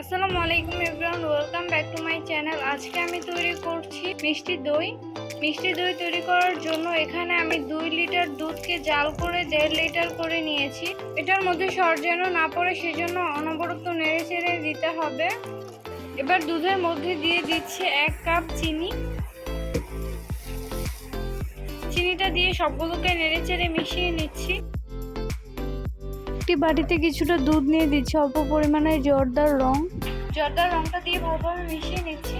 আসসালামু আলাইকুম everyone, welcome back to my channel. আজকে আমি তৈরি করছি মিষ্টি দই। মিষ্টি দই তৈরি করার জন্য এখানে আমি 2 লিটার দুধকে জাল করে 1.5 লিটার করে নিয়েছি। এটার মধ্যে সর যেন না পড়ে সেজন্য অনবরত নেড়ে চেড়ে দিতে হবে। এবার দুধের মধ্যে দিয়ে দিচ্ছি 1 কাপ চিনি। চিনিটা দিয়ে সবগুলোকে নেড়ে চেড়ে মিশিয়ে নিচ্ছি। একটি বাটিতে কিছুটা দুধ নিয়ে দিচ্ছি, অল্প পরিমাণে জর্দার রংটা দিয়ে ভালোভাবে মিশিয়ে নিচ্ছি।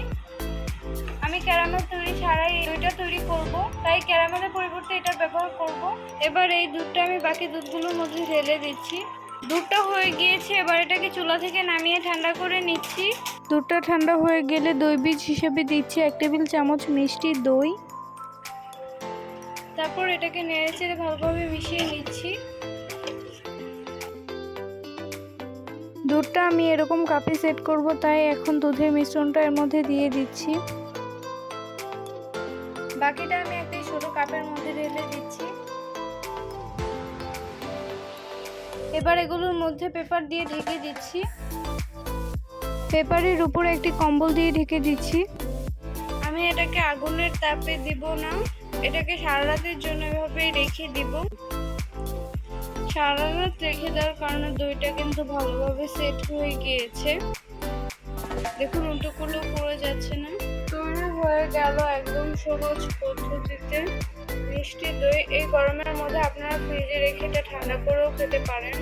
আমি ক্যারামেল তৈরি ছাড়াই দইটা তৈরি করব, তাই ক্যারামেলের পরিবর্তে এটা ব্যবহার করব। এবার এই দুধটা আমি বাকি দুধগুলোর মধ্যে ঢেলে দিচ্ছি। দুধটা হয়ে গিয়েছে, এবার এটাকে চুলা থেকে নামিয়ে ঠান্ডা করে নিচ্ছি। দুধটা ঠান্ডা হয়ে গেলে দই বীজ হিসেবে দিচ্ছি 1 টেবিল চামচ মিষ্টি দই। তারপর এটাকে নেড়ে চেড়ে ভালোভাবে মিশিয়ে নিচ্ছি। দুধটা আমি এরকম কাপে সেট করব, তাই এখন দুধের মিশ্রণটা এর মধ্যে দিয়ে দিচ্ছি। বাকিটা আমি একটি ছোট কাপের মধ্যে ঢেলে দিচ্ছি। এবার এগুলোর মধ্যে পেপার দিয়ে ঢেকে দিচ্ছি। পেপারের উপরে একটি কম্বল দিয়ে ঢেকে দিচ্ছি। আমি এটাকে আগুনের তাপে দিব না, এটাকে সারা রাতের জন্য এভাবেই রেখে দিব। সারা রাত রেখে দেওয়ার কারণে দইটা কিন্তু ভালোভাবে সেট হয়ে গিয়েছে। দেখুন, উল্টো করলেও পড়ে যাচ্ছে না। তৈরি হয়ে গেল একদম সহজ পদ্ধতিতে মিষ্টি দই। এই গরমের মধ্যে আপনারা ফ্রিজে রেখে এটা ঠান্ডা করেও খেতে পারেন।